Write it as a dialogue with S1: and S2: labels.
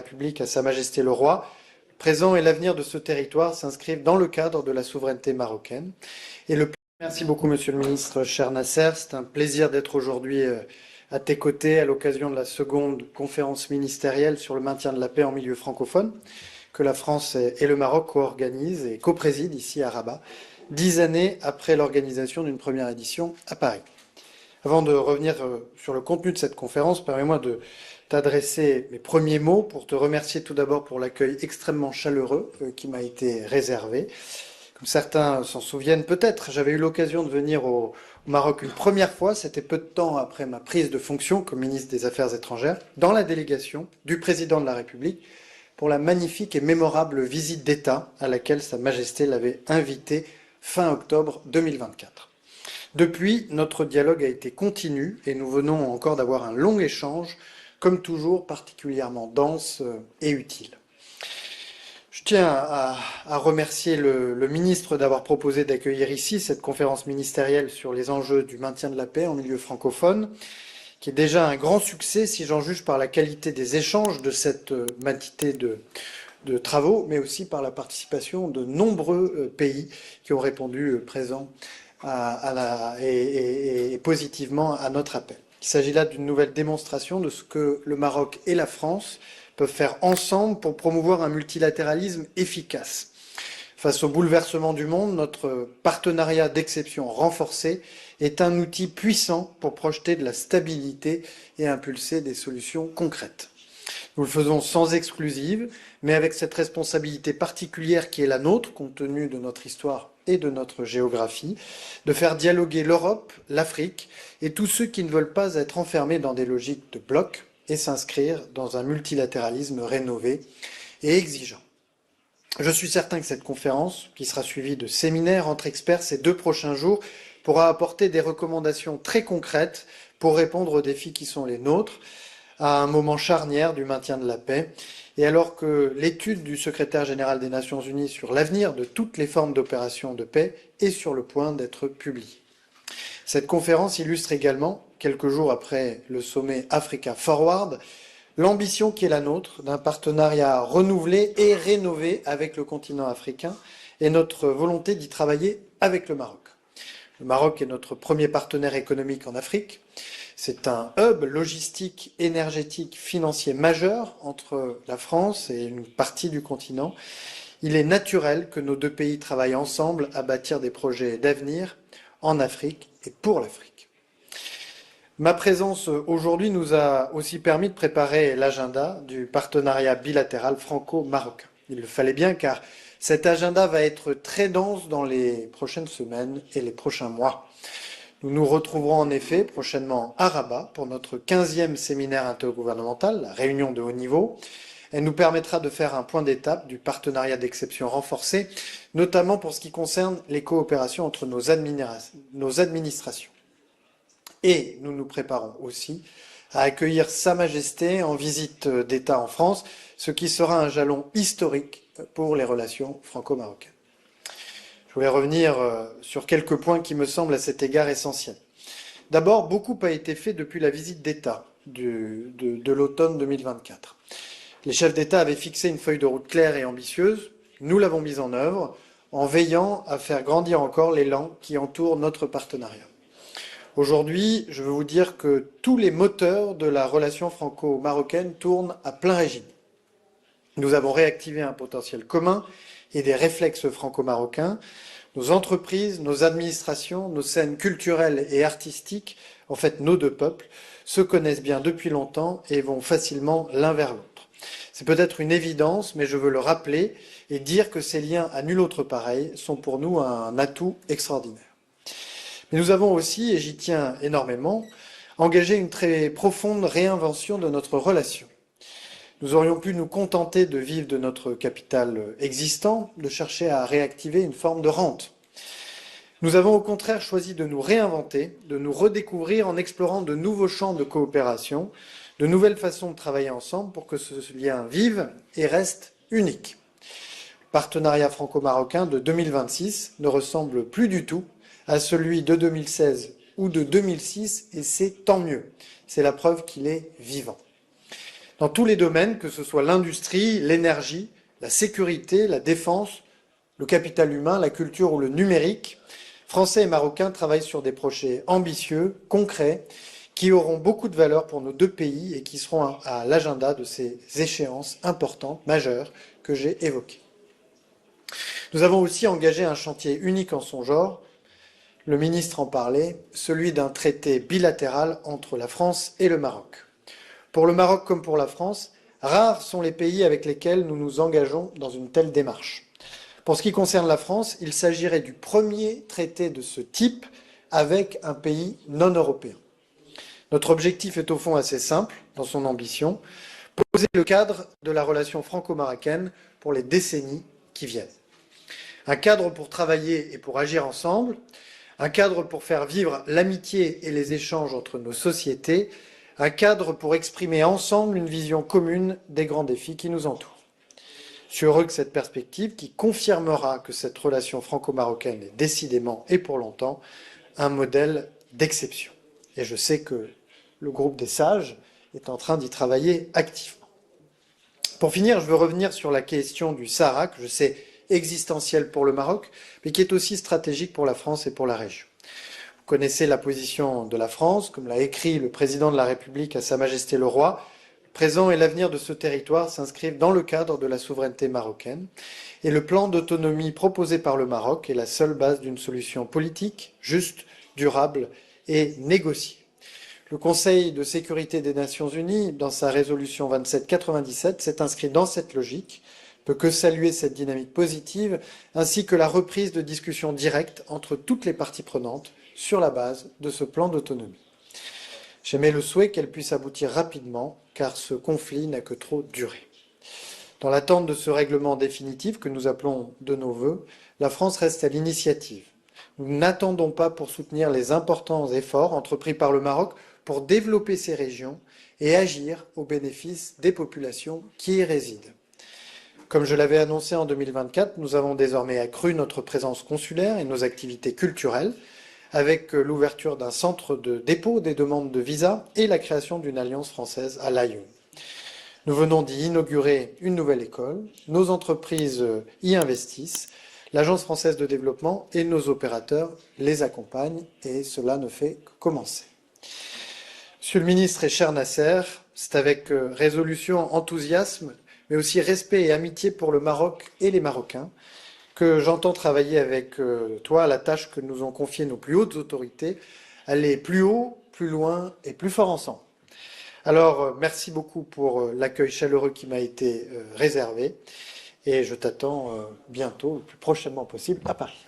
S1: République à Sa Majesté le Roi, le présent et l'avenir de ce territoire s'inscrivent dans le cadre de la souveraineté marocaine. Merci beaucoup, Monsieur le Ministre, cher Nasser. C'est un plaisir d'être aujourd'hui à tes côtés à l'occasion de la seconde conférence ministérielle sur le maintien de la paix en milieu francophone que la France et le Maroc co-organisent et co-président ici à Rabat, 10 années après l'organisation d'une première édition à Paris. Avant de revenir sur le contenu de cette conférence, permets-moi de t'adresser mes premiers mots pour te remercier tout d'abord pour l'accueil extrêmement chaleureux qui m'a été réservé. Comme certains s'en souviennent peut-être, j'avais eu l'occasion de venir au Maroc une première fois, c'était peu de temps après ma prise de fonction comme ministre des Affaires étrangères, dans la délégation du président de la République, pour la magnifique et mémorable visite d'État à laquelle Sa Majesté l'avait invité fin octobre 2024. Depuis, notre dialogue a été continu et nous venons encore d'avoir un long échange, comme toujours particulièrement dense et utile. Je tiens à remercier le ministre d'avoir proposé d'accueillir ici cette conférence ministérielle sur les enjeux du maintien de la paix en milieu francophone, qui est déjà un grand succès si j'en juge par la qualité des échanges de cette matinée de travaux, mais aussi par la participation de nombreux pays qui ont répondu présents et positivement à notre appel. Il s'agit là d'une nouvelle démonstration de ce que le Maroc et la France peuvent faire ensemble pour promouvoir un multilatéralisme efficace. Face au bouleversement du monde, notre partenariat d'exception renforcé est un outil puissant pour projeter de la stabilité et impulser des solutions concrètes. Nous le faisons sans exclusive, mais avec cette responsabilité particulière qui est la nôtre, compte tenu de notre histoire et de notre géographie, de faire dialoguer l'Europe, l'Afrique et tous ceux qui ne veulent pas être enfermés dans des logiques de bloc et s'inscrire dans un multilatéralisme rénové et exigeant. Je suis certain que cette conférence, qui sera suivie de séminaires entre experts ces 2 prochains jours, pourra apporter des recommandations très concrètes pour répondre aux défis qui sont les nôtres, à un moment charnière du maintien de la paix, et alors que l'étude du secrétaire général des Nations Unies sur l'avenir de toutes les formes d'opérations de paix est sur le point d'être publiée. Cette conférence illustre également, quelques jours après le sommet Africa Forward, l'ambition qui est la nôtre d'un partenariat renouvelé et rénové avec le continent africain et notre volonté d'y travailler avec le Maroc. Le Maroc est notre premier partenaire économique en Afrique. C'est un hub logistique, énergétique, financier majeur entre la France et une partie du continent. Il est naturel que nos 2 pays travaillent ensemble à bâtir des projets d'avenir en Afrique et pour l'Afrique. Ma présence aujourd'hui nous a aussi permis de préparer l'agenda du partenariat bilatéral franco-marocain. Il le fallait bien car cet agenda va être très dense dans les prochaines semaines et les prochains mois. Nous nous retrouverons en effet prochainement à Rabat pour notre 15e séminaire intergouvernemental, la réunion de haut niveau. Elle nous permettra de faire un point d'étape du partenariat d'exception renforcé, notamment pour ce qui concerne les coopérations entre nos administrations. Et nous nous préparons aussi à accueillir Sa Majesté en visite d'État en France, ce qui sera un jalon historique pour les relations franco-marocaines. Je voulais revenir sur quelques points qui me semblent à cet égard essentiels. D'abord, beaucoup a été fait depuis la visite d'État de l'automne 2024. Les chefs d'État avaient fixé une feuille de route claire et ambitieuse. Nous l'avons mise en œuvre en veillant à faire grandir encore l'élan qui entoure notre partenariat. Aujourd'hui, je veux vous dire que tous les moteurs de la relation franco-marocaine tournent à plein régime. Nous avons réactivé un potentiel commun et des réflexes franco-marocains. Nos entreprises, nos administrations, nos scènes culturelles et artistiques, en fait nos 2 peuples, se connaissent bien depuis longtemps et vont facilement l'un vers l'autre. C'est peut-être une évidence, mais je veux le rappeler et dire que ces liens à nul autre pareil sont pour nous un atout extraordinaire. Mais nous avons aussi, et j'y tiens énormément, engagé une très profonde réinvention de notre relation. Nous aurions pu nous contenter de vivre de notre capital existant, de chercher à réactiver une forme de rente. Nous avons au contraire choisi de nous réinventer, de nous redécouvrir en explorant de nouveaux champs de coopération, de nouvelles façons de travailler ensemble pour que ce lien vive et reste unique. Le partenariat franco-marocain de 2026 ne ressemble plus du tout à celui de 2016 ou de 2006 et c'est tant mieux. C'est la preuve qu'il est vivant. dans tous les domaines, que ce soit l'industrie, l'énergie, la sécurité, la défense, le capital humain, la culture ou le numérique. Français et Marocains travaillent sur des projets ambitieux, concrets, qui auront beaucoup de valeur pour nos deux pays et qui seront à l'agenda de ces échéances importantes, majeures, que j'ai évoquées. Nous avons aussi engagé un chantier unique en son genre, le ministre en parlait, celui d'un traité bilatéral entre la France et le Maroc. Pour le Maroc comme pour la France, rares sont les pays avec lesquels nous nous engageons dans une telle démarche. Pour ce qui concerne la France, il s'agirait du premier traité de ce type avec un pays non européen. Notre objectif est au fond assez simple dans son ambition, poser le cadre de la relation franco-marocaine pour les décennies qui viennent. Un cadre pour travailler et pour agir ensemble, un cadre pour faire vivre l'amitié et les échanges entre nos sociétés, un cadre pour exprimer ensemble une vision commune des grands défis qui nous entourent. Je suis heureux que cette perspective, qui confirmera que cette relation franco-marocaine est décidément et pour longtemps un modèle d'exception. Et je sais que le groupe des sages est en train d'y travailler activement. Pour finir, je veux revenir sur la question du Sahara, que je sais existentielle pour le Maroc, mais qui est aussi stratégique pour la France et pour la région. Vous connaissez la position de la France, comme l'a écrit le président de la République à Sa Majesté le Roi. Le présent et l'avenir de ce territoire s'inscrivent dans le cadre de la souveraineté marocaine, et le plan d'autonomie proposé par le Maroc est la seule base d'une solution politique, juste, durable et négociée. Le Conseil de sécurité des Nations Unies, dans sa résolution 2797, s'est inscrit dans cette logique, ne peut que saluer cette dynamique positive, ainsi que la reprise de discussions directes entre toutes les parties prenantes sur la base de ce plan d'autonomie. J'émets le souhait qu'elle puisse aboutir rapidement, car ce conflit n'a que trop duré. Dans l'attente de ce règlement définitif que nous appelons de nos vœux, la France reste à l'initiative. Nous n'attendons pas pour soutenir les importants efforts entrepris par le Maroc pour développer ces régions et agir au bénéfice des populations qui y résident. Comme je l'avais annoncé en 2024, nous avons désormais accru notre présence consulaire et nos activités culturelles avec l'ouverture d'un centre de dépôt des demandes de visa et la création d'une alliance française à Lyon. Nous venons d'y inaugurer une nouvelle école, nos entreprises y investissent, l'Agence française de développement et nos opérateurs les accompagnent et cela ne fait que commencer. Monsieur le ministre et cher Nasser, c'est avec résolution, enthousiasme, mais aussi respect et amitié pour le Maroc et les Marocains que j'entends travailler avec toi à la tâche que nous ont confiée nos plus hautes autorités, aller plus haut, plus loin et plus fort ensemble. Alors, merci beaucoup pour l'accueil chaleureux qui m'a été réservé et je t'attends bientôt, le plus prochainement possible, à Paris.